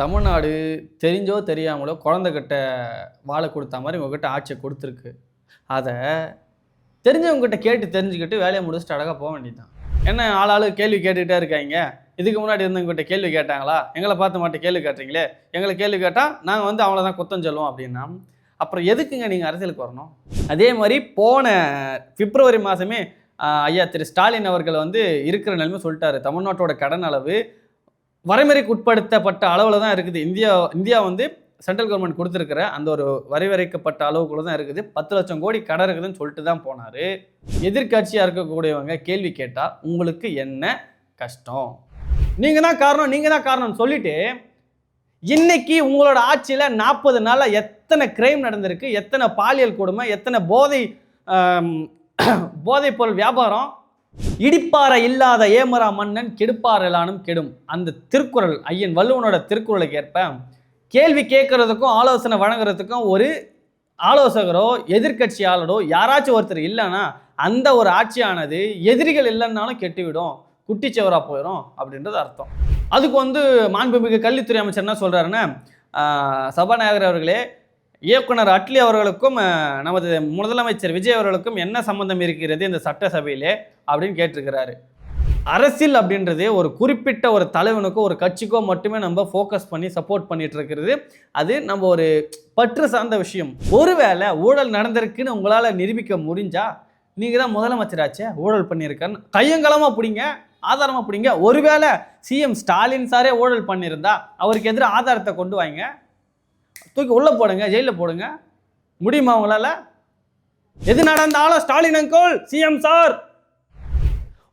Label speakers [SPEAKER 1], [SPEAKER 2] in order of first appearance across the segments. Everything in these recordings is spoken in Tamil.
[SPEAKER 1] தமிழ்நாடு தெரிஞ்சோ தெரியாமலோ குழந்தைகிட்ட வாழை கொடுத்த மாதிரி உங்ககிட்ட ஆட்சியை கொடுத்துருக்கு. அதை தெரிஞ்சவங்ககிட்ட கேட்டு தெரிஞ்சுக்கிட்டு வேலையை முடிச்சுட்டு அழகாக போக வேண்டியதுதான். என்ன ஆளாளு கேள்வி கேட்டுக்கிட்டே இருக்காங்க. இதுக்கு முன்னாடி இருந்தவங்ககிட்ட கேள்வி கேட்டாங்களா? எங்களை பார்த்து மட்டும் கேள்வி கேட்டீங்களே, எங்களை கேள்வி கேட்டால் நாங்கள் வந்து அவ்வளோதான் குத்தம் சொல்லுவோம் அப்படின்னா, அப்புறம் எதுக்குங்க நீங்கள் அரசியலுக்கு வரணும்? அதே மாதிரி போன பிப்ரவரி மாதமே ஐயா திரு ஸ்டாலின் அவர்கள் வந்து இருக்கிற நிலைமை சொல்லிட்டாரு. தமிழ்நாட்டோட கடன் அளவு வரைமுறைக்கு உட்படுத்தப்பட்ட அளவில் தான் இருக்குது. இந்தியா வந்து சென்ட்ரல் கவர்மெண்ட் கொடுத்துருக்கிற அந்த ஒரு வரையறைக்கப்பட்ட அளவுக்குள்ள தான் இருக்குது. 10 லட்சம் கோடி கடன் இருக்குதுன்னு சொல்லிட்டு தான் போனார். எதிர்கட்சியாக இருக்கக்கூடியவங்க கேள்வி கேட்டால் உங்களுக்கு என்ன கஷ்டம்? நீங்கள் தான் காரணம்னு சொல்லிட்டு இன்னைக்கு உங்களோட ஆட்சியில் 40 நாளில் எத்தனை கிரைம் நடந்திருக்கு, எத்தனை பாலியல் கொடுமை, எத்தனை போதைப் பொருள் வியாபாரம். இடிப்பாறை இல்லாத ஏமரா மன்னன் கெடுப்பாரெலானும் கெடும். அந்த திருக்குறள் ஐயன் வள்ளுவனோட திருக்குறளுக்கு ஏற்ப கேள்வி கேட்கறதுக்கும் ஆலோசனை வழங்குறதுக்கும் ஒரு ஆலோசகரோ எதிர்கட்சியாளரோ யாராச்சும் ஒருத்தர் இல்லைன்னா அந்த ஒரு ஆட்சியானது எதிரிகள் இல்லைன்னாலும் கெட்டுவிடும், குட்டிச்சவரா போயிடும் அப்படின்றது அர்த்தம். அதுக்கு வந்து மாண்புமிகு கல்வித்துறை அமைச்சர் என்ன சொல்றாருன்னா, சபாநாயகர் அவர்களே, இயக்குனர் அட்லி அவர்களுக்கும் நமது முதலமைச்சர் விஜய் அவர்களுக்கும் என்ன சம்பந்தம் இருக்கிறது இந்த சட்டசபையிலே அப்படின்னு கேட்டிருக்கிறாரு. அரசியல் அப்படின்றது ஒரு குறிப்பிட்ட ஒரு தலைவனுக்கோ ஒரு கட்சிக்கோ மட்டுமே நம்ம ஃபோக்கஸ் பண்ணி சப்போர்ட் பண்ணிட்டு இருக்கிறது. அது நம்ம ஒரு பற்று சார்ந்த விஷயம். ஒருவேளை ஊழல் நடந்திருக்குன்னு உங்களால் நிரூபிக்க முடிஞ்சா நீங்கள் தான் முதலமைச்சராச்சே, ஊழல் பண்ணியிருக்கான்னு கையங்கலமாக பிடிங்க, ஆதாரமாக பிடிங்க. ஒருவேளை சிஎம் ஸ்டாலின் சாரே ஊழல் பண்ணியிருந்தா அவருக்கு எதிராக ஆதாரத்தை கொண்டு வாங்க, தூக்கி உள்ளே போடுங்க, ஜெயிலில் போடுங்க. முடியுமா உங்களால்? எது நடந்தாலும் ஸ்டாலின் அங்கிள், சிஎம் சார்,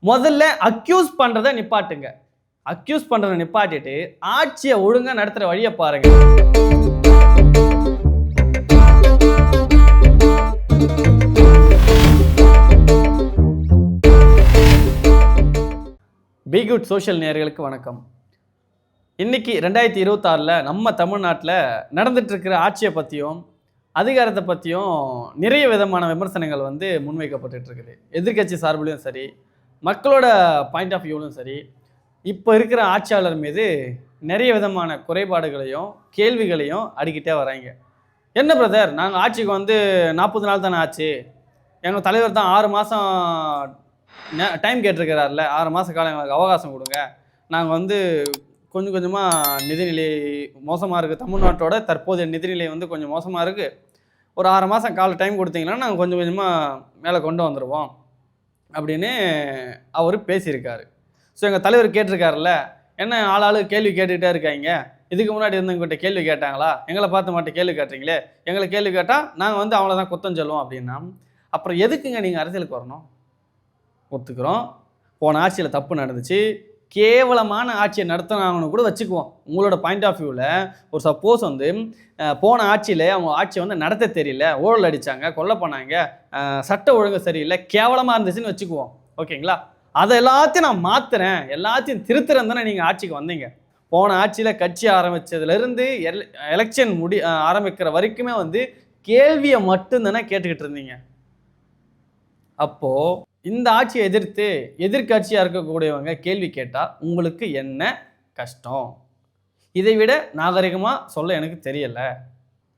[SPEAKER 1] முதல்ல அக்யூஸ் பண்ணுறதை நிப்பாட்டுங்க. அக்யூஸ் பண்ணுறதை நிப்பாட்டிட்டு ஆட்சியை ஒழுங்காக நடத்துகிற வழியை பாருங்க. பி குட் சோஷியல் நேயர்களுக்கு வணக்கம். இன்றைக்கி 2026 நம்ம தமிழ்நாட்டில் நடந்துட்டு இருக்கிற ஆட்சியை பற்றியும் அதிகாரத்தை பற்றியும் நிறைய விதமான விமர்சனங்கள் வந்து முன்வைக்கப்பட்டு இருக்குது. எதிர்கட்சி சார்பிலையும் சரி, மக்களோட பாயிண்ட் ஆஃப் வியூவிலும் சரி, இப்போ இருக்கிற ஆட்சியாளர் மீது நிறைய விதமான குறைபாடுகளையும் கேள்விகளையும் அடிக்கிட்டே வராங்க. என்ன பிரதர், நாங்கள் ஆட்சிக்கு வந்து 40 நாள் தானே ஆச்சு, எங்கள் தலைவர் தான் 6 மாதம் டைம் கேட்டிருக்கிறார்ல, 6 மாத காலம் எங்களுக்கு அவகாசம் கொடுங்க, நாங்கள் வந்து கொஞ்சம் கொஞ்சமாக நிதிநிலை மோசமாக இருக்குது, தமிழ்நாட்டோட தற்போதைய நிதிநிலை வந்து கொஞ்சம் மோசமாக இருக்குது, ஒரு 6 மாதம் கால டைம் கொடுத்தீங்கன்னா நாங்கள் கொஞ்சம் கொஞ்சமாக மேலே கொண்டு வந்துடுவோம் அப்படின்னு அவர் பேசியிருக்காரு. ஸோ எங்கள் தலைவர் கேட்டிருக்காருல்ல, என்ன ஆளாளு கேள்வி கேட்டுக்கிட்டே இருக்காங்க, இதுக்கு முன்னாடி இருந்தவங்ககிட்ட கேள்வி கேட்டாங்களா, எங்களை பார்த்து மட்டும் கேள்வி கேட்டீங்களே, எங்களை கேள்வி கேட்டால் நாங்கள் வந்து அவ்வளோதான் குத்தம் சொல்லுவோம் அப்படின்னா, அப்புறம் எதுக்குங்க நீங்கள் அரசியலுக்கு வரணும்? ஒத்துக்கிறோம், போன ஆட்சியில் தப்பு நடந்துச்சு, கேவலமான ஆட்சியை நடத்தினாங்கன்னு கூட வச்சுக்குவோம். உங்களோட பாயிண்ட் ஆஃப் வியூவில் ஒரு சப்போஸ் வந்து போன ஆட்சியில் அவங்க ஆட்சியை வந்து நடத்த தெரியல, ஊழல் அடித்தாங்க, கொல்லை பண்ணாங்க, சட்ட ஒழுங்கு சரியில்லை, கேவலமாக இருந்துச்சுன்னு வச்சுக்குவோம், ஓகேங்களா? அதை எல்லாத்தையும் நான் மாற்றுறேன், எல்லாத்தையும் திருத்துறேன் தானே நீங்கள் ஆட்சிக்கு வந்தீங்க. போன ஆட்சியில் கட்சி ஆரம்பித்ததுலேருந்து எலெக்ஷன் ஆரம்பிக்கிற வரைக்குமே வந்து கேள்வியை மட்டும்தானே கேட்டுக்கிட்டு இருந்தீங்க. அப்போது இந்த ஆட்சியை எதிர்த்து எதிர்கட்சியாக இருக்கக்கூடியவங்க கேள்வி கேட்டால் உங்களுக்கு என்ன கஷ்டம்? இதை விட நாகரிகமாக சொல்ல எனக்கு தெரியலை.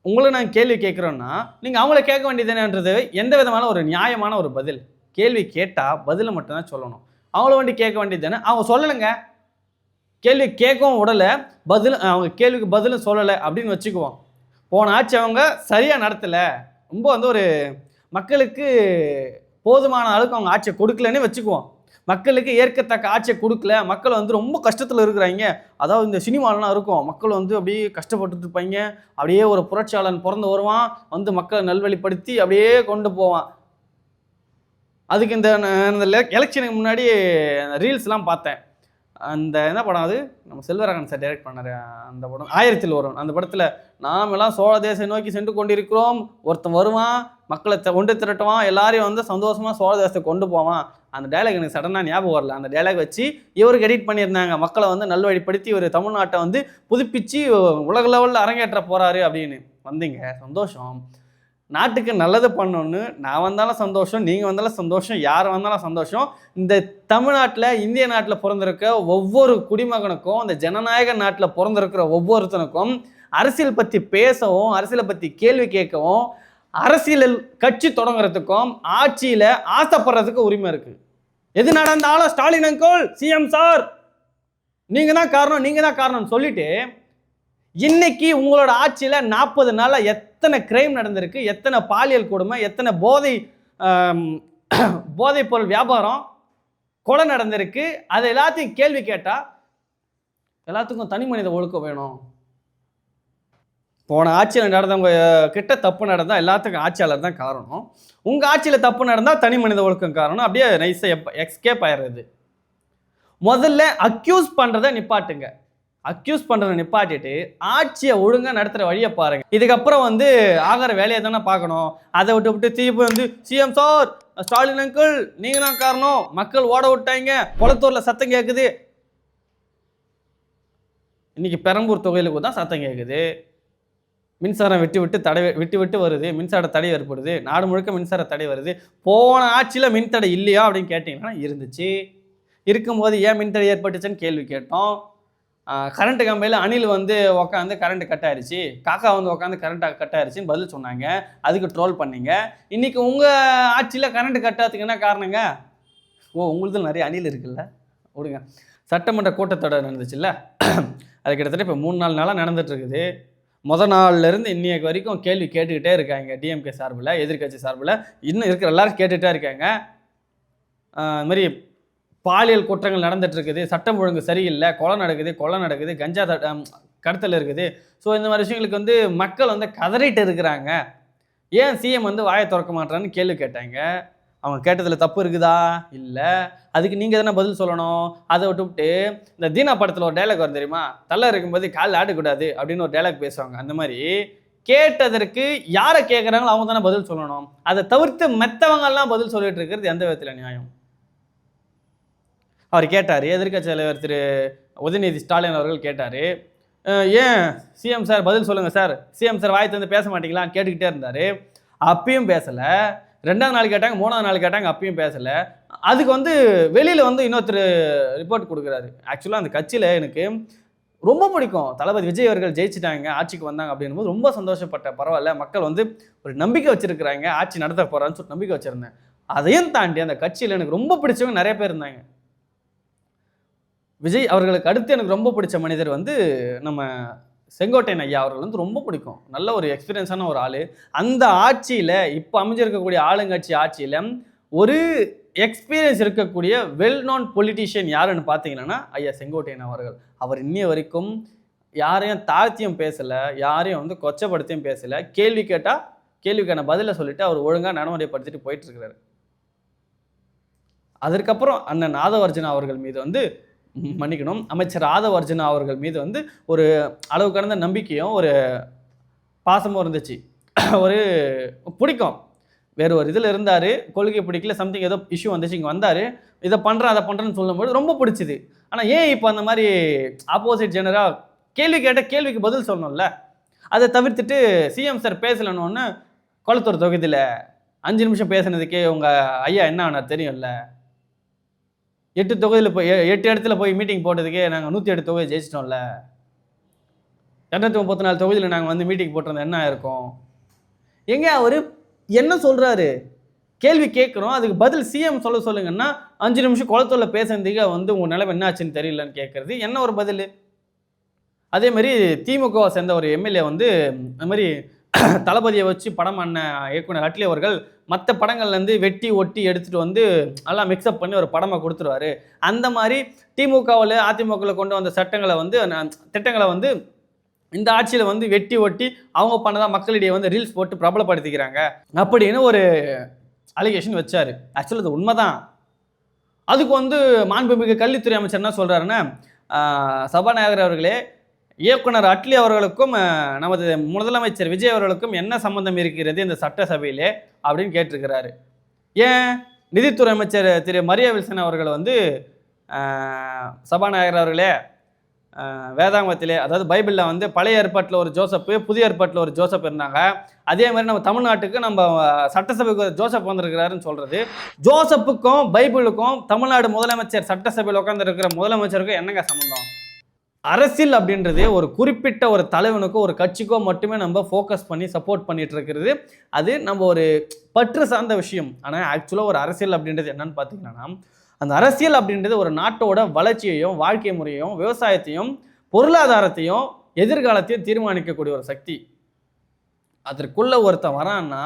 [SPEAKER 1] உங்களை நான் கேள்வி கேட்குறோன்னா நீங்கள் அவங்கள கேட்க வேண்டியதுன்றது எந்த விதமான ஒரு நியாயமான ஒரு பதில். கேள்வி கேட்டால் பதிலை மட்டும்தான் சொல்லணும். அவங்கள வேண்டி கேட்க வேண்டியது தானே. அவங்க சொல்லலைங்க, கேள்வி கேட்கவும் விடலை, அவங்க கேள்விக்கு பதிலும் சொல்லலை அப்படின்னு வச்சுக்குவோம். போன ஆட்சி அவங்க சரியாக நடத்தலை, ரொம்ப வந்து ஒரு மக்களுக்கு போதுமான அளவுக்கு அவங்க ஆட்சியை கொடுக்கலன்னு வச்சுக்குவோம். மக்களுக்கு ஏற்கத்தக்க ஆட்சியை கொடுக்கல, மக்கள் வந்து ரொம்ப கஷ்டத்தில் இருக்கிறாங்க. அதாவது இந்த சினிமாலாம் இருக்கும், மக்கள் வந்து அப்படியே கஷ்டப்பட்டு இருப்பாங்க, அப்படியே ஒரு புரட்சியாளன் பிறந்து வருவான், வந்து மக்களை நல்வழிப்படுத்தி அப்படியே கொண்டு போவான். அதுக்கு இந்த எலெக்ஷனுக்கு முன்னாடி ரீல்ஸ்லாம் பார்த்தேன். அந்த என்ன படம், அது நம்ம செல்வராகவன் சார் டைரக்ட் பண்ணார் அந்த படம், 1000 வரும். அந்த படத்தில் நாமெல்லாம் சோழ தேசம் நோக்கி சென்று கொண்டிருக்கிறோம், ஒருத்தன் வருவான், மக்களை ஒன்று திரட்டுவான், எல்லாரையும் வந்து சந்தோஷமாக சோழ தேசத்தை கொண்டு போவான். அந்த டைலாக் எனக்கு சடனாக ஞாபகம் வரல. அந்த டைலாக் வச்சு இவருக்கு எடிட் பண்ணியிருந்தாங்க, மக்களை வந்து நல்வழிப்படுத்தி ஒரு தமிழ்நாட்டை வந்து புதுப்பிச்சு உலக லெவலில் அரங்கேற்ற போகிறாரு அப்படின்னு. வந்தீங்க, சந்தோஷம். நாட்டுக்கு நல்லது பண்ணணும்னு நான் வந்தாலும் சந்தோஷம், நீங்கள் வந்தாலும் சந்தோஷம், யார் வந்தாலும் சந்தோஷம். இந்த தமிழ்நாட்டில், இந்திய நாட்டில் பிறந்திருக்க ஒவ்வொரு குடிமகனுக்கும், இந்த ஜனநாயக நாட்டில் பிறந்திருக்கிற ஒவ்வொருத்தனுக்கும் அரசியல் பற்றி பேசவும், அரசியலை பற்றி கேள்வி கேட்கவும், அரசியல் கட்சி தொடங்குறதுக்கும், ஆட்சியில் ஆசைப்படுறதுக்கு உரிமை இருக்குது. எது நடந்தாலும் ஸ்டாலின் அங்கிள், சிஎம் சார், நீங்கள் தான் காரணம், நீங்கள் தான் காரணம்னு சொல்லிட்டு இன்னைக்கு உங்களோட ஆட்சியில் 40 நாளில் எத்தனை கிரைம் நடந்திருக்கு, எத்தனை பாலியல் கொடுமை, எத்தனை போதைப் பொருள் வியாபாரம், கொலை நடந்திருக்கு. அது எல்லாத்தையும் கேள்வி கேட்டால் எல்லாத்துக்கும் தனி மனித ஒழுக்கம் வேணும். போன ஆட்சியில் நடந்தவங்க கிட்ட தப்பு நடந்தால் எல்லாத்துக்கும் ஆட்சியாளர் தான் காரணம். உங்கள் ஆட்சியில் தப்பு நடந்தால் தனி மனித ஒழுக்கம் காரணம். அப்படியே நைஸாக எஸ்கேப் ஆயிடுறது. முதல்ல அக்யூஸ் பண்ணுறதை நிப்பாட்டுங்க. அக்யூஸ் பண்ணுறதை நிப்பாட்டிட்டு ஆட்சியை ஒழுங்காக நடத்துகிற வழியை பாருங்கள். இதுக்கப்புறம் ஆகிற வேலையை தானே பார்க்கணும். அதை விட்டு திருப்பி சிஎம் சார், ஸ்டாலின் அங்கிள், நீங்கள் தான் காரணம், மக்கள் ஓட விட்டாங்க, குளத்தூரில் சத்தம் கேட்குது. இன்னைக்கு பெரம்பூர் தொகுதியிலுக்கு தான் சத்தம் கேட்குது. மின்சாரம் விட்டு விட்டு வருது, மின்சார தடை ஏற்படுது, நாடு முழுக்க மின்சார தடை வருது. போன ஆட்சியில் மின்தடை இல்லையா அப்படின்னு கேட்டிங்கன்னா இருந்துச்சு. இருக்கும்போது ஏன் மின்தடை ஏற்பட்டுச்சுன்னு கேள்வி கேட்டோம். கரண்ட் கம்பெனியில் அணில் உட்காந்து கரண்ட் கட் ஆயிடுச்சு, காக்கா உட்காந்து கரண்ட் கட் ஆயிடுச்சின்னு பதில் சொன்னாங்க. அதுக்கு ட்ரோல் பண்ணீங்க. இன்றைக்கி உங்கள் ஆட்சியில் கரண்ட் கட்டாதுக்கு என்ன காரணங்க? உங்களுது நிறைய அணில் இருக்குல்ல, விடுங்க. சட்டமன்ற கூட்டத்தொடர் நடந்துச்சுல்ல, அது கிட்டத்தட்ட இப்போ 3-4 நாளாக நடந்துகிட்ருக்குது. முதல் நாள்லேருந்து இன்னைக்கு வரைக்கும் கேள்வி கேட்டுக்கிட்டே இருக்காங்க. டிஎம்கே சார்பில், எதிர்கட்சி சார்பில் இன்னும் இருக்கிற எல்லாரும் கேட்டுகிட்டே இருக்காங்க. அது மாதிரி பாலியல் குற்றங்கள் நடந்துகிட்ருக்குது, சட்டம் ஒழுங்கு சரியில்லை, கொலை நடக்குது, கஞ்சா கடத்தல் இருக்குது. ஸோ இந்த மாதிரி விஷயங்களுக்கு மக்கள் கதறிட்டு இருக்கிறாங்க. ஏன் சிஎம் வாயை திறக்க மாட்டான்னு கேள்வி கேட்டாங்க. அவங்க கேட்டதில் தப்பு இருக்குதா? இல்லை. அதுக்கு நீங்கள் எதனா பதில் சொல்லணும். அதை விட்டுவிட்டு இந்த தீனா படத்தில் ஒரு டைலாக் வரும் தெரியுமா, தலை இருக்கும்போது கால் ஆடக்கூடாது அப்படின்னு ஒரு டைலாக் பேசுவாங்க. அந்த மாதிரி கேட்டதற்கு யாரை கேட்குறாங்களோ அவங்க தானே பதில் சொல்லணும். அதை தவிர்த்து மற்றவங்கெல்லாம் பதில் சொல்லிட்டு இருக்கிறது எந்த விதத்தில் நியாயம்? அவர் கேட்டார், எதிர்க்கட்சி தலைவர் திரு உதயநிதி ஸ்டாலின் அவர்கள் கேட்டார், ஏன் சிஎம் சார் பதில் சொல்லுங்கள் சார், சிஎம் சார் வாய் தந்து பேச மாட்டீங்களான்னு கேட்டுக்கிட்டே இருந்தார். அப்பயும் பேசலை. 2ஆவது நாள் கேட்டாங்க, 3ஆவது நாள் கேட்டாங்க, அப்பயும் பேசலை. அதுக்கு வெளியில் இன்னொருத்தர் ரிப்போர்ட் கொடுக்குறாரு. ஆக்சுவலாக அந்த கட்சியில் எனக்கு ரொம்ப பிடிக்கும். தளபதி விஜய் அவர்கள் ஜெயிச்சிட்டாங்க, ஆட்சிக்கு வந்தாங்க அப்படின்போது ரொம்ப சந்தோஷப்பட்டேன். பரவாயில்ல, மக்கள் ஒரு நம்பிக்கை வச்சுருக்கிறாங்க, ஆட்சி நடத்த போகிறான்னு சொல்லிட்டு நம்பிக்கை வச்சுருந்தேன். அதையும் தாண்டி அந்த கட்சியில் எனக்கு ரொம்ப பிடிச்சவங்க நிறைய பேர் இருந்தாங்க. விஜய் அவர்களுக்கு அடுத்து எனக்கு ரொம்ப பிடிச்ச மனிதர் நம்ம செங்கோட்டையன் ஐயா அவர்கள் ரொம்ப பிடிக்கும். நல்ல ஒரு எக்ஸ்பீரியன்ஸான ஒரு ஆள். அந்த ஆட்சியில், இப்போ அமைஞ்சிருக்கக்கூடிய ஆளுங்கட்சி ஆட்சியில் ஒரு எக்ஸ்பீரியன்ஸ் இருக்கக்கூடிய வெல் நோன் பொலிட்டீஷியன் யாருன்னு பார்த்தீங்கன்னா ஐயா செங்கோட்டையன் அவர்கள். அவர் இன்னைய வரைக்கும் யாரையும் தாழ்த்தியும் பேசலை, யாரையும் கொச்சப்படுத்தியும் பேசலை. கேள்வி கேட்டால் கேள்விக்கான பதிலை சொல்லிவிட்டு அவர் ஒழுங்காக நடைமுறைப்படுத்திட்டு போயிட்டுருக்கிறாரு. அதற்கப்புறம் அண்ணன் ஆதவர்ஜுனா அவர்கள் மீது மன்னிக்கணும், அமைச்சர் ஆதவர்ஜுனா அவர்கள் மீது ஒரு அளவு கடந்த நம்பிக்கையும் ஒரு பாசமும் இருந்துச்சு. ஒரு பிடிக்கும். வேறு ஒரு இதில் இருந்தார், கொள்கை பிடிக்கல, சம்திங் ஏதோ இஷ்யூ வந்துச்சு, இங்கே வந்தார், இதை பண்ணுறேன் அதை பண்ணுறேன்னு சொல்லும்போது ரொம்ப பிடிச்சிது. ஆனால் ஏன் இப்போ அந்த மாதிரி ஆப்போசிட் ஜெனராக கேள்வி கேட்ட கேள்விக்கு பதில் சொல்லணும்ல, அதை தவிர்த்துட்டு சிஎம் சார் பேசலன்னு குளத்தூர் தொகுதியில் 5 நிமிஷம் பேசுனதுக்கே உங்கள் ஐயா என்ன ஆனார் தெரியும்ல. 8 தொகுதியில் போய் 8 இடத்துல போய் மீட்டிங் போட்டதுக்கே நாங்கள் 108 தொகுதி ஜெயிச்சிட்டோம்ல. 234 தொகுதியில் நாங்கள் மீட்டிங் போட்டிருந்தோம், என்ன இருக்கும்? எங்கே அவர் என்ன சொல்கிறாரு? கேள்வி கேட்குறோம், அதுக்கு பதில் சிஎம் சொல்லுங்கன்னா 5 நிமிஷம் குளத்தூரில் பேசுறதுக்கு உங்கள் நிலைமை என்ன ஆச்சுன்னு தெரியலன்னு கேட்குறது என்ன ஒரு பதில்? அதேமாதிரி திமுகவை சேர்ந்த ஒரு எம்எல்ஏ அந்த மாதிரி தளபதியை வச்சு படம் பண்ண இயக்குனர் அட்லி அவர்கள் மற்ற படங்கள்லேருந்து வெட்டி ஒட்டி எடுத்துகிட்டு எல்லாம் மிக்சப் பண்ணி ஒரு படமாக கொடுத்துருவாரு. அந்த மாதிரி திமுகவில் அதிமுகவில் கொண்டு வந்த சட்டங்களை திட்டங்களை இந்த ஆட்சியில் வெட்டி ஒட்டி அவங்க பண்ணதான் மக்களிடையே ரீல்ஸ் போட்டு பிரபலப்படுத்திக்கிறாங்க அப்படின்னு ஒரு அலிகேஷன் வச்சார். ஆக்சுவலி அது உண்மைதான். அதுக்கு மாண்புமிகு கல்வித்துறை அமைச்சர் என்ன சொல்கிறாருன்னா, சபாநாயகர் அவர்களே, இயக்குனர் அட்லி அவர்களுக்கும் நமது முதலமைச்சர் விஜய் அவர்களுக்கும் என்ன சம்பந்தம் இருக்கிறது இந்த சட்டசபையிலே அப்படின்னு கேட்டிருக்கிறாரு. ஏன் நிதித்துறை அமைச்சர் திரு மரியா வில்சன் அவர்கள் சபாநாயகர் அவர்களே, வேதாங்கத்திலே, அதாவது பைபிளில் வந்து பழைய ஏற்பாட்டில் ஒரு ஜோசப்பு, புதிய ஏற்பாட்டில் ஒரு ஜோசப் இருந்தாங்க. அதே மாதிரி நம்ம தமிழ்நாட்டுக்கு நம்ம சட்டசபைக்கு ஒரு ஜோசப் வந்திருக்கிறாருன்னு சொல்கிறது. ஜோசப்புக்கும் பைபிளுக்கும் தமிழ்நாடு முதலமைச்சர் சட்டசபையில் உட்காந்துருக்கிற முதலமைச்சருக்கும் என்னங்க சம்மந்தம்? அரசியல் அப்படின்றது ஒரு குறிப்பிட்ட ஒரு தலைவனுக்கோ ஒரு கட்சிக்கோ மட்டுமே நம்ம ஃபோக்கஸ் பண்ணி சப்போர்ட் பண்ணிட்டு இருக்கிறது. அது நம்ம ஒரு பற்று சார்ந்த விஷயம். ஆனால் ஆக்சுவலாக ஒரு அரசியல் அப்படின்றது என்னன்னு பார்த்தீங்கன்னா, அந்த அரசியல் அப்படின்றது ஒரு நாட்டோட வளர்ச்சியையும் வாழ்க்கை முறையையும் விவசாயத்தையும் பொருளாதாரத்தையும் எதிர்காலத்தையும் தீர்மானிக்கக்கூடிய ஒரு சக்தி. அதற்குள்ள ஒருத்தன் வரான்னா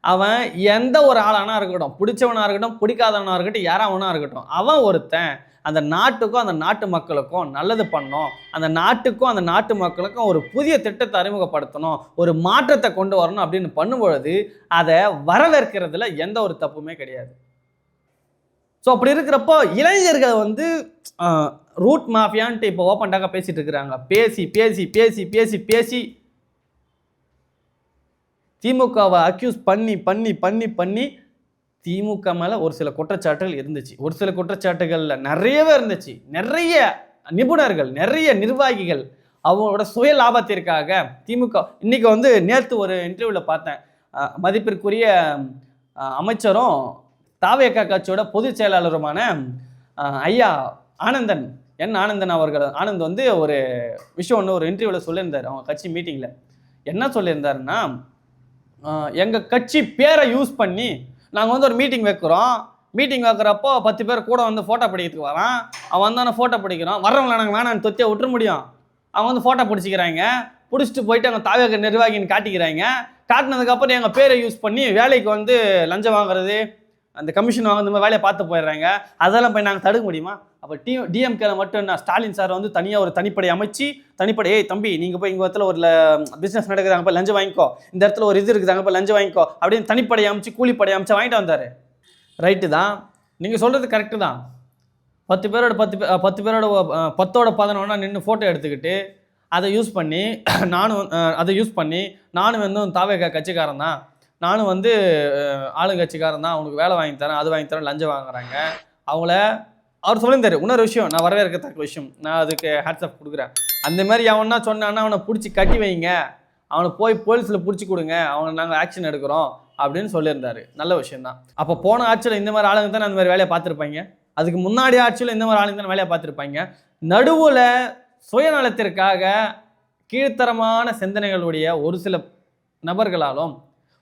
[SPEAKER 1] அவன் எந்த ஒரு ஆளானா இருக்கட்டும், பிடிச்சவனா இருக்கட்டும், பிடிக்காதவனா இருக்கட்டும், யாராவனா இருக்கட்டும், அவன் ஒருத்தன் அந்த நாட்டுக்கும் அந்த நாட்டு மக்களுக்கும் நல்லது பண்ணணும், அந்த நாட்டுக்கும் அந்த நாட்டு மக்களுக்கும் ஒரு புதிய திட்டத்தை அறிமுகப்படுத்தணும், ஒரு மாற்றத்தை கொண்டு வரணும் அப்படின்னு பண்ணும்பொழுது அதை வரவேற்கிறதுல எந்த ஒரு தப்புமே கிடையாது. ஸோ அப்படி இருக்கிறப்போ இளைஞர்கள் வந்து ரூட் மாஃபியான்ட்டு இப்போ ஓப்பன்டாக பேசிட்டு இருக்கிறாங்க. பேசி பேசி பேசி பேசி பேசி திமுகவை அக்யூஸ் பண்ணி பண்ணி பண்ணி பண்ணி திமுக மேலே ஒரு சில குற்றச்சாட்டுகள் இருந்துச்சு. ஒரு சில குற்றச்சாட்டுகளில் நிறையவே இருந்துச்சு. நிறைய நிபுணர்கள், நிறைய நிர்வாகிகள் அவங்களோட சுய லாபத்திற்காக திமுக இன்னைக்கு வந்து நேற்று ஒரு இன்டர்வியூவில் பார்த்தேன். மதிப்பிற்குரிய அமைச்சரும் தாவேகா கட்சியோட பொதுச் செயலாளருமான ஐயா ஆனந்தன் ஆனந்தன் அவர்கள் ஆனந்த் வந்து ஒரு விஷயம் ஒன்று ஒரு இன்டர்வியூவில் சொல்லியிருந்தார். அவங்க கட்சி மீட்டிங்கில் என்ன சொல்லியிருந்தாருன்னா, எங்கள் கட்சி பேரை யூஸ் பண்ணி நாங்கள் வந்து ஒரு மீட்டிங் வைக்கிறோம். மீட்டிங் வைக்கிறப்போ 10 பேர் கூட வந்து ஃபோட்டோ பிடிக்கிறதுக்கு வரான். அவன் வந்தானே ஃபோட்டோ பிடிக்கிறோம். வர்றவங்கள நாங்கள் வேணான்னு தொத்தியாக விட்டுற முடியும். அவங்க வந்து ஃபோட்டோ பிடிச்சிக்கிறாங்க. பிடிச்சிட்டு போயிட்டு அங்கே தாவேக நிர்வாகின்னு காட்டிக்கிறாங்க. காட்டினதுக்கப்புறம் எங்கள் பேரை யூஸ் பண்ணி வேலைக்கு வந்து லஞ்சம் வாங்குறது, அந்த கமிஷன் வாங்க இந்த மாதிரி வேலையை பார்த்து போயிடுறாங்க. அதெல்லாம் போய் நாங்கள் தடுக்க முடியுமா? அப்போ டிஎம்கேல மட்டும் என்ன ஸ்டாலின் சார் வந்து தனியாக ஒரு தனிப்படை அமைச்சு தனிப்படை, ஏய் தம்பி நீங்கள் போய் இங்கே இடத்துல ஒரு பிஸ்னஸ் நடக்குதாங்க போய் லஞ்சம் வாங்கிக்கோ, இந்த இடத்துல ஒரு இது இருக்குதாங்க போய் லஞ்சம் வாங்கிக்கோ அப்படின்னு தனிப்படை அமைச்சு கூலிப்படை அமைச்சு வாங்கிட்டு வந்தார். ரைட்டு தான், நீங்கள் சொல்கிறது கரெக்டு தான். 10 பேரோட 10 பேரோட 10ஓட 11 நின்று ஃபோட்டோ எடுத்துக்கிட்டு அதை யூஸ் பண்ணி நானும் வந்து தாவேகா கட்சிக்காரன் தான், நானும் வந்து ஆளுங்கட்சிக்காரன் தான், அவனுக்கு வேலை வாங்கி தரேன், அது வாங்கி தரேன், லஞ்சம் வாங்குறாங்க. அவர் சொல்லியிருந்தாரு. இன்னொரு விஷயம், நான் வரவேற்கத்தக்க விஷயம், நான் அதுக்கு ஹேட்ஸ் ஆஃப் கொடுக்குறேன். அந்த மாதிரி அவனா சொன்னான்னா அவனை பிடிச்சி கட்டி வைங்க, அவனை போய் போலீஸில் பிடிச்சி கொடுங்க, அவனை நாங்கள் ஆக்ஷன் எடுக்கிறோம் அப்படின்னு சொல்லியிருந்தாரு. நல்ல விஷயம்தான். அப்போ போன ஆட்சியில் இந்த மாதிரி ஆளுங்க தானே அந்த மாதிரி வேலையை பார்த்துருப்பாங்க. அதுக்கு முன்னாடி ஆட்சியில் இந்த மாதிரி ஆளுங்க தானே வேலையை பார்த்துருப்பாங்க. நடுவில் சுயநலத்திற்காக கீழ்த்தரமான சிந்தனைகளுடைய ஒரு சில நபர்களாலும்,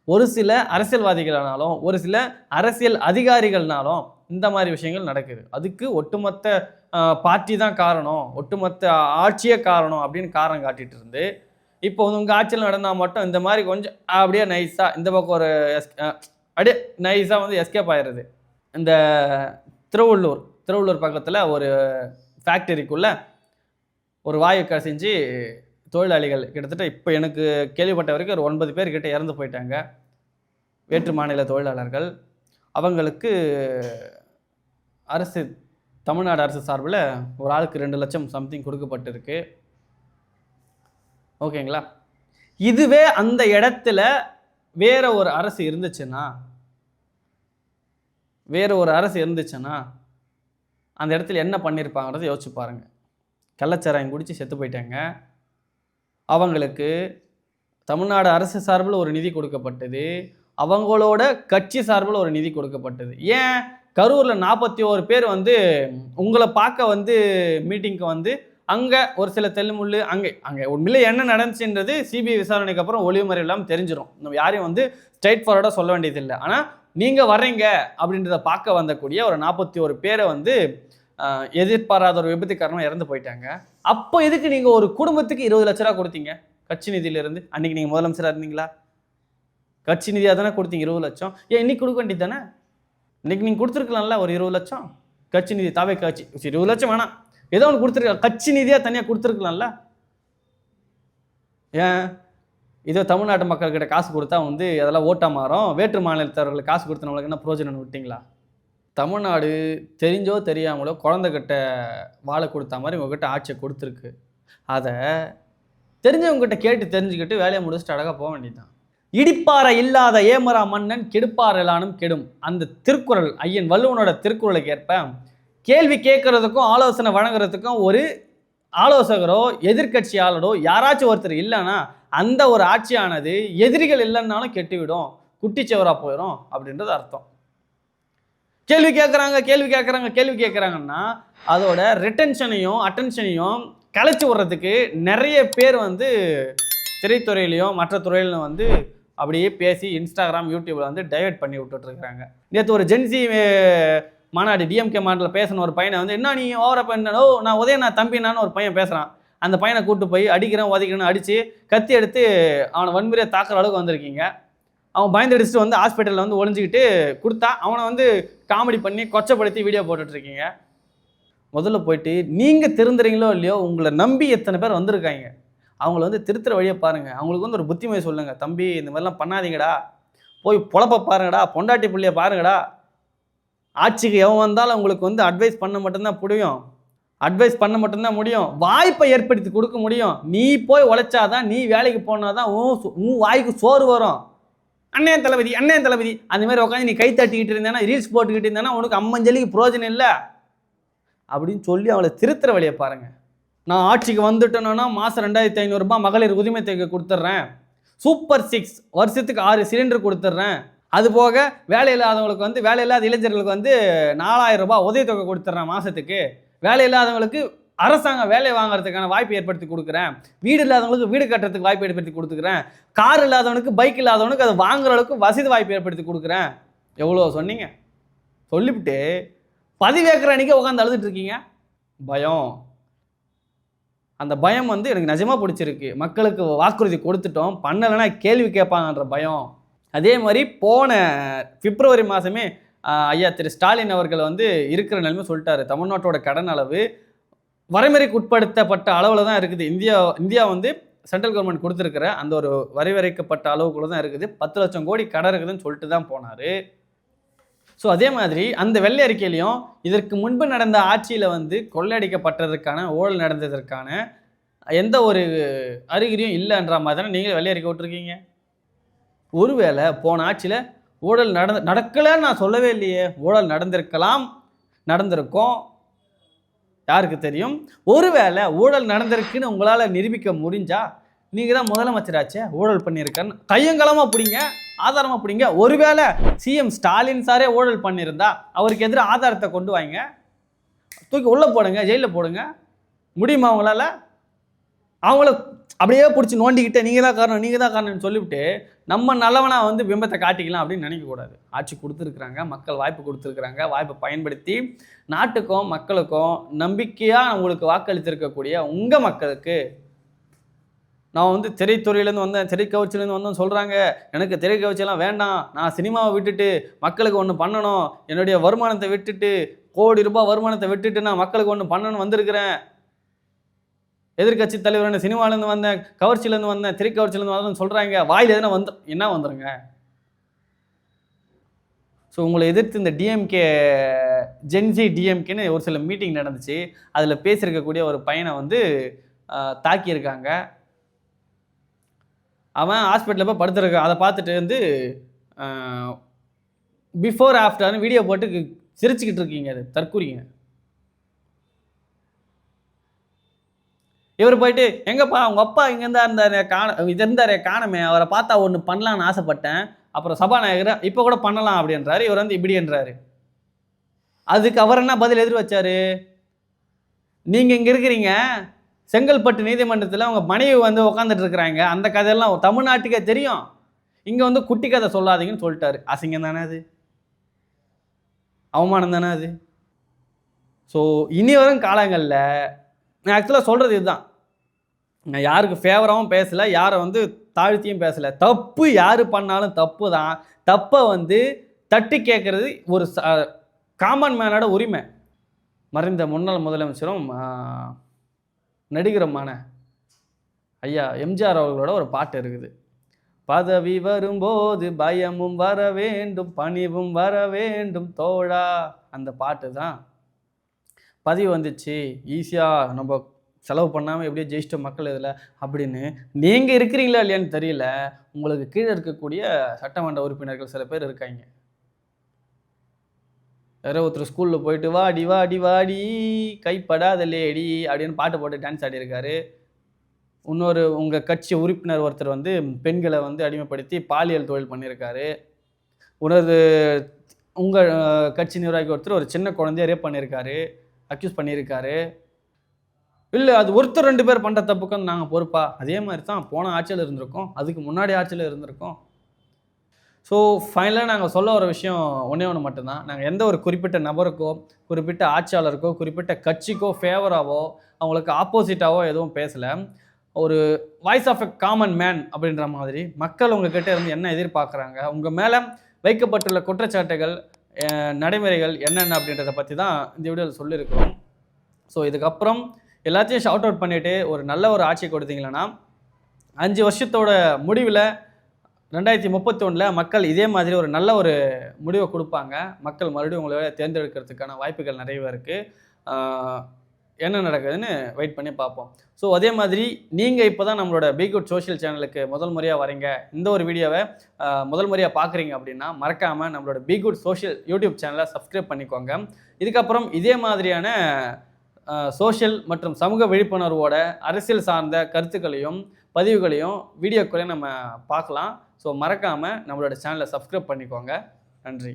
[SPEAKER 1] ஒரு சில அரசியல்வாதிகளானாலும், ஒரு சில அரசியல் அதிகாரிகள்னாலும் இந்த மாதிரி விஷயங்கள் நடக்குது. அதுக்கு ஒட்டுமொத்த பார்ட்டி தான் காரணம், ஒட்டுமொத்த ஆட்சியே காரணம் அப்படின்னு காரணம் காட்டிட்டு இருந்து, இப்போ உங்கள் ஆட்சியில் நடந்தால் மட்டும் இந்த மாதிரி கொஞ்சம் அப்படியே நைஸாக இந்த பக்கம் ஒரு அப்படியே நைஸாக வந்து எஸ்கேப் ஆயிடுது. இந்த திருவள்ளூர் பக்கத்தில் ஒரு ஃபேக்டரிக்குள்ளே ஒரு வாயு கசிஞ்சு தொழிலாளிகள் கிட்டத்தட்ட இப்போ எனக்கு கேள்விப்பட்ட வரைக்கும் ஒரு 9 பேர் கிட்ட இறந்து போயிட்டாங்க. வேற்று மாநில தொழிலாளர்கள். அவங்களுக்கு தமிழ்நாடு அரசு சார்பில் ஒரு ஆளுக்கு 2 லட்சம் சம்திங் கொடுக்கப்பட்டிருக்கு. ஓகேங்களா? இதுவே அந்த இடத்துல வேற ஒரு அரசு இருந்துச்சுன்னா அந்த இடத்துல என்ன பண்ணியிருப்பாங்கிறத யோசிச்சு பாருங்க. கள்ளச்சாராயம் குடிச்சு செத்து போயிட்டாங்க. அவங்களுக்கு தமிழ்நாடு அரசு சார்பில் ஒரு நிதி கொடுக்கப்பட்டது, அவங்களோட கட்சி சார்பில் ஒரு நிதி கொடுக்கப்பட்டது. ஏன் கரூரில் 41 பேர் வந்து உங்களை பார்க்க வந்து மீட்டிங்க்கு வந்து அங்கே ஒரு சில தெல்லுமுள்ளு அங்கே உண்மையிலே என்ன நடந்துச்சுன்றது சிபிஐ விசாரணைக்கு அப்புறம் ஒளிவு முறை இல்லாமல் தெரிஞ்சிடும். நம்ம யாரையும் வந்து ஸ்ட்ரைட் ஃபார்வர்டாக சொல்ல வேண்டியதில்லை. ஆனால் நீங்கள் வர்றீங்க அப்படின்றத பார்க்க வந்தக்கூடிய ஒரு 41 பேரை வந்து எதிர்பாராத ஒரு விபத்து காரணமாக இறந்து போயிட்டாங்க. அப்போ எதுக்கு நீங்கள் ஒரு குடும்பத்துக்கு 20 லட்ச ரூபா கொடுத்தீங்க கட்சி நிதியிலேருந்து? அன்றைக்கி நீங்கள் முதலமைச்சராக இருந்தீங்களா? கட்சி நிதியாக தானே கொடுத்தீங்க 20 லட்சம். ஏன் இன்னைக்கு கொடுக்க வேண்டியது தானே? இன்னைக்கு நீங்கள் கொடுத்துருக்கலாம்ல ஒரு 20 லட்சம் கட்சி நிதி. கட்சி 20 லட்சம் வேணாம், ஏதோ ஒன்று கொடுத்துருக்க, கட்சி நிதியாக தனியாக கொடுத்துருக்கலாம்ல. ஏன் இதோ தமிழ்நாட்டு மக்கள்கிட்ட காசு கொடுத்தா வந்து அதெல்லாம் ஓட்டாக மாறும், வேற்று மாநிலத்தவர்களுக்கு காசு கொடுத்த நம்மளுக்கு என்ன பிரயோஜனம் விட்டிங்களா? தமிழ்நாடு தெரிஞ்சோ தெரியாமலோ குழந்தைகிட்ட வாழை கொடுத்த மாதிரி உங்ககிட்ட ஆட்சியை கொடுத்துருக்கு. அதை தெரிஞ்சவங்ககிட்ட கேட்டு தெரிஞ்சுக்கிட்டு வேலையை முடிச்சுட்டு அழகாக போக வேண்டியதுதான். இடிப்பாறை இல்லாத ஏமரா மன்னன் கெடுப்பாறைலானும் கெடும். அந்த திருக்குறள், ஐயன் வள்ளுவனோட திருக்குறளுக்கு ஏற்ப கேள்வி கேட்கறதுக்கும் ஆலோசனை வழங்குறதுக்கும் ஒரு ஆலோசகரோ எதிர்கட்சியாளரோ யாராச்சும் ஒருத்தர் இல்லைன்னா அந்த ஒரு ஆட்சியானது எதிரிகள் இல்லைன்னாலும் கெட்டுவிடும், குட்டிச்சவரா போயிடும் அப்படின்றது அர்த்தம். கேள்வி கேட்குறாங்கன்னா அதோட ரிட்டென்ஷனையும் அட்டென்ஷனையும் கலைச்சி விடுறதுக்கு நிறைய பேர் வந்து திரைத்துறையிலையும் மற்ற துறையிலும் வந்து அப்படியே பேசி இன்ஸ்டாகிராம் யூடியூப்ல வந்து டைவர்ட் பண்ணி விட்டுட்டு இருக்காங்க. நேற்று ஒரு ஜென்சி மாநாடு டிஎம்கே மாநாட்டில் பேசின ஒரு பையனை வந்து என்ன நீ ஓவரா பண்ணோ நான் உதயநாத் தம்பினான்னு ஒரு பையன் பேசுகிறான். அந்த பையனை கூப்பிட்டு போய் அடிக்கிறேன் உதைக்கிறேன்னு அடித்து கத்தி எடுத்து அவனை வன்முறையை தாக்குற அளவுக்கு வந்திருக்கீங்க. அவன் பயந்து அடிச்சுட்டு வந்து ஹாஸ்பிட்டலில் வந்து ஒளிஞ்சிக்கிட்டு கொடுத்தா அவனை வந்து காமெடி பண்ணி கொச்சப்படுத்தி வீடியோ போட்டுட்ருக்கீங்க. முதல்ல போயிட்டு நீங்கள் திருந்துறீங்களோ இல்லையோ உங்களை நம்பி எத்தனை பேர் வந்திருக்காங்க அவங்கள வந்து திருத்துற வழியை பாருங்கள். அவங்களுக்கு வந்து ஒரு புத்திமொழி சொல்லுங்கள், தம்பி இந்த மாதிரிலாம் பண்ணாதீங்கடா, போய் பொழப்ப பாருங்கடா, பொண்டாட்டி பிள்ளைய பாருங்கடா. ஆட்சிக்கு எவன் வந்தாலும் உங்களுக்கு வந்து அட்வைஸ் பண்ண மட்டும்தான் முடியும், வாய்ப்பை ஏற்படுத்தி கொடுக்க முடியும். நீ போய் உழைச்சாதான், நீ வேலைக்கு போனாதான் உன் வாய்க்கு சோறு வரும். அண்ணன் தளபதி அந்த மாதிரி உட்காந்து நீ கை தட்டிக்கிட்டு இருந்தேன்னா ரீல்ஸ் போட்டுக்கிட்டு இருந்தேன்னா உனக்கு அம்மஞ்சலிக்கு பிரயோஜனம் இல்லை அப்படின்னு சொல்லி அவளை திருத்துற வழியை பாருங்க. நான் ஆட்சிக்கு வந்துட்டேன்னா மாதம் 2500 ரூபாய் மகளிர் உரிமை தொகை கொடுத்துட்றேன், சூப்பர் 6 வருஷத்துக்கு 6 சிலிண்டர் கொடுத்துட்றேன், அது போக வேலை இல்லாதவங்களுக்கு வந்து வேலை இல்லாத இளைஞர்களுக்கு வந்து 4000 ரூபாய் உதவித்தொகை கொடுத்துட்றேன் மாதத்துக்கு, வேலை இல்லாதவங்களுக்கு அரசாங்கம் வேலை வாங்குறதுக்கான வாய்ப்பு ஏற்படுத்தி கொடுக்குறேன், வீடு இல்லாதவங்களுக்கு வீடு கட்டுறதுக்கு வாய்ப்பு ஏற்படுத்தி கொடுத்துக்கிறேன், கார் இல்லாதவனுக்கு பைக் இல்லாதவனுக்கு அதை வாங்குற அளவுக்கு வசதி வாய்ப்பு ஏற்படுத்தி கொடுக்குறேன். எவ்வளோ சொன்னீங்க, சொல்லிவிட்டு பதிவேற்கிற அன்றைக்கி உட்காந்து அழுதுட்டு இருக்கீங்க. பயம், அந்த பயம் வந்து எனக்கு நிஜமாக பிடிச்சிருக்கு. மக்களுக்கு வாக்குறுதி கொடுத்துட்டோம், பண்ணலைன்னா கேள்வி கேட்பாங்கன்ற பயம். அதே மாதிரி போன பிப்ரவரி மாதமே ஐயா திரு ஸ்டாலின் அவர்கள் வந்து இருக்கிற நிலைமை சொல்லிட்டாரு, தமிழ்நாட்டோட கடன் அளவு வரைமுறைக்கு உட்படுத்தப்பட்ட அளவில் தான் இருக்குது. இந்தியா வந்து சென்ட்ரல் கவர்மெண்ட் கொடுத்துருக்கிற அந்த ஒரு வரையறைக்கப்பட்ட அளவுக்குள்ள தான் இருக்குது, 10 லட்சம் கோடி கடன் இருக்குதுன்னு சொல்லிட்டு தான் போனார். ஸோ அதே மாதிரி அந்த வெள்ளை அறிக்கையிலையும் இதற்கு முன்பு நடந்த ஆட்சியில் வந்து கொள்ளையடிக்கப்பட்டதற்கான ஊழல் நடந்ததற்கான எந்த ஒரு அறிகுறியும் இல்லைன்ற மாதிரி தானே நீங்களே வெள்ளை அறிக்கை விட்டுருக்கீங்க. ஒருவேளை போன ஆட்சியில் ஊழல் நடக்கலைன்னு நான் சொல்லவே இல்லையே, ஊழல் நடந்திருக்கலாம், நடந்திருக்கும், யாருக்கு தெரியும். ஒருவேளை ஊழல் நடந்திருக்குன்னு உங்களால் நிரூபிக்க முடிஞ்சா நீங்கள் தான் முதலமைச்சராச்சே, ஊழல் பண்ணியிருக்கேன்னு கையங்கலமாக பிடிங்க, ஆதாரமாக பிடிங்க. ஒருவேளை சிஎம் ஸ்டாலின் சாரே ஊழல் பண்ணியிருந்தா அவருக்கு எதிராக ஆதாரத்தை கொண்டு வாங்க, தூக்கி உள்ளே போடுங்க, ஜெயிலில் போடுங்க. முடியுமா அவங்களால? அவங்கள அப்படியே பிடிச்சி நோண்டிக்கிட்டே நீங்கள் தான் காரணம்னு சொல்லிவிட்டு நம்ம நல்லவனாக வந்து பிம்பத்தை காட்டிக்கலாம் அப்படின்னு நினைக்கக்கூடாது. ஆட்சி கொடுத்துருக்குறாங்க, மக்கள் வாய்ப்பு கொடுத்துருக்குறாங்க, வாய்ப்பை பயன்படுத்தி நாட்டுக்கும் மக்களுக்கும் நம்பிக்கையாக உங்களுக்கு வாக்களித்திருக்கக்கூடிய உங்கள் மக்களுக்கு நான் வந்து திரைத்துறையிலேருந்து வந்தேன், திரைக்கவர்ச்சியிலேருந்து வந்தேன்னு சொல்கிறாங்க, எனக்கு திரைக்கவர்ச்சியெல்லாம் வேண்டாம், நான் சினிமாவை விட்டுட்டு மக்களுக்கு ஒன்று பண்ணணும், என்னுடைய வருமானத்தை விட்டுட்டு கோடி ரூபாய் வருமானத்தை விட்டுட்டு நான் மக்களுக்கு ஒன்று பண்ணணும்னு வந்திருக்கிறேன், எதிர்கட்சி தலைவர் சினிமாலேருந்து வந்தேன், கவர்ச்சியிலேருந்து வந்தேன், திரைக்கவர்ச்சியிலேருந்து வந்தேன்னு சொல்கிறாங்க. வாயில் எதுனா என்ன வந்துடுங்க. ஸோ உங்களை எதிர்த்து இந்த டிஎம்கே ஜென்சி டிஎம்கேன்னு ஒரு சில மீட்டிங் நடந்துச்சு, அதில் பேசியிருக்கக்கூடிய ஒரு பையனை வந்து தாக்கியிருக்காங்க. அவன் ஹாஸ்பிட்டலில் போய் படுத்துருக்கான். அதை பார்த்துட்டு வந்து பிஃபோர் ஆஃப்டர்னு வீடியோ போட்டு சிரிச்சுக்கிட்டு இருக்கீங்க, அது தற்கூறிங்க. இவர் போயிட்டு எங்கப்பா உங்கள் அப்பா இங்கேருந்தா இருந்தார் காணமே, அவரை பார்த்தா ஒன்று பண்ணலான்னு ஆசைப்பட்டேன், அப்புறம் சபாநாயகர் இப்போ கூட பண்ணலாம் அப்படின்றாரு. இவர் வந்து இப்படின்றாரு. அதுக்கு அவர் என்ன பதில் எதிர் வச்சாரு, நீங்கள் இங்கே இருக்கிறீங்க, செங்கல்பட்டு நீதிமன்றத்தில் அவங்க மனைவி வந்து உட்காந்துட்டு இருக்கிறாங்க, அந்த கதையெல்லாம் தமிழ்நாட்டுக்கே தெரியும், இங்கே வந்து குட்டி கதை சொல்லாதீங்கன்னு சொல்லிட்டாரு. அசிங்கம் தானே அது, அவமானம் தானே அது. ஸோ இனி வரும் காலங்களில் நான் ஆக்சுவலாக சொல்கிறது இதுதான், நான் யாருக்கு ஃபேவராகவும் பேசலை, யாரை வந்து தாழ்த்தியும் பேசலை. தப்பு யார் பண்ணாலும் தப்பு தான், தப்பை வந்து தட்டி கேட்குறது ஒரு காமன் மேனோட உரிமை. மறைந்த முன்னாள் முதலமைச்சரும் நடிகருமான ஐயா எம்ஜிஆர் அவர்களோட ஒரு பாட்டு இருக்குது, பதவி வரும்போது பயமும் வர வேண்டும், பணிவும் வர வேண்டும் தோழா. அந்த பாட்டு தான் பதிவு வந்துச்சு, ஈஸியாக நம்ம செலவு பண்ணாமல் எப்படியோ ஜெயிச்சிட்ட மக்கள் இதில் அப்படின்னு. நீங்கள் இருக்கிறீங்களா இல்லையான்னு தெரியல, உங்களுக்கு கீழே இருக்கக்கூடிய சட்டமன்ற உறுப்பினர்கள் சில பேர் இருக்காங்க, யாரோ ஒருத்தர் ஸ்கூலில் போயிட்டு வாடி வாடி வாடி கைப்படாத லேடி அப்படின்னு பாட்டு போட்டு டான்ஸ் ஆடியிருக்காரு. இன்னொரு உங்கள் கட்சி உறுப்பினர் ஒருத்தர் வந்து பெண்களை வந்து அடிமைப்படுத்தி பாலியல் தொழில் பண்ணியிருக்காரு. இன்னொரு உங்கள் கட்சி நிர்வாகி ஒருத்தர் ஒரு சின்ன குழந்தைய ரேப் பண்ணியிருக்காரு, அக்யூஸ் பண்ணியிருக்காரு. இல்லை அது ஒருத்தர் 2 பேர் பண்ணுற தப்புக்கு வந்து நாங்கள் பொறுப்பா? அதே மாதிரி தான் போன ஆட்சியில் இருந்திருக்கோம், அதுக்கு முன்னாடி ஆட்சியில் இருந்திருக்கோம். ஸோ ஃபைனலாக நாங்கள் சொல்ல வர விஷயம் ஒன்றே ஒன்று மட்டும்தான். நாங்கள் எந்த ஒரு குறிப்பிட்ட நபருக்கோ, குறிப்பிட்ட ஆட்சியாளருக்கோ, குறிப்பிட்ட கட்சிக்கோ ஃபேவராகவோ, அவங்களுக்கு ஆப்போசிட்டாவோ எதுவும் பேசலை. ஒரு voice of a common man அப்படின்ற மாதிரி மக்கள் உங்ககிட்ட இருந்து என்ன எதிர்பார்க்குறாங்க, உங்கள் மேலே வைக்கப்பட்டுள்ள குற்றச்சாட்டுகள், நடைமுறைகள் என்னென்ன அப்படின்றத பற்றி தான் இந்த வீடியோவில் சொல்லியிருக்கிறோம். ஸோ இதுக்கப்புறம் எல்லாத்தையும் ஷவுட் அவுட் பண்ணிவிட்டு ஒரு நல்ல ஒரு ஆட்சி கொடுத்தீங்களன்னா 5 வருஷத்தோட முடிவில் 2031 மக்கள் இதே மாதிரி ஒரு நல்ல ஒரு முடிவை கொடுப்பாங்க. மக்கள் மறுபடியும் உங்களை தேர்ந்தெடுக்கிறதுக்கான வாய்ப்புகள் நிறையவே இருக்குது. என்ன நடக்குதுன்னு வெயிட் பண்ணி பார்ப்போம். ஸோ அதே மாதிரி நீங்கள் இப்போ தான் நம்மளோட பி குட் சோஷியல் சேனலுக்கு முதல் முறையாக வரீங்க, இந்த ஒரு வீடியோவை முதல் முறையாக பார்க்குறீங்க அப்படின்னா மறக்காமல் நம்மளோட பி குட் சோஷியல் யூடியூப் சேனலை சப்ஸ்கிரைப் பண்ணிக்கோங்க. இதுக்கப்புறம் இதே மாதிரியான சோஷியல் மற்றும் சமூக விழிப்புணர்வோட அரசியல் சார்ந்த கருத்துக்களையும் பதிவுகளையும் வீடியோக்களையும் நம்ம பார்க்கலாம். ஸோ மறக்காமல் நம்மளோட சேனலை சப்ஸ்கிரைப் பண்ணிக்கோங்க. நன்றி.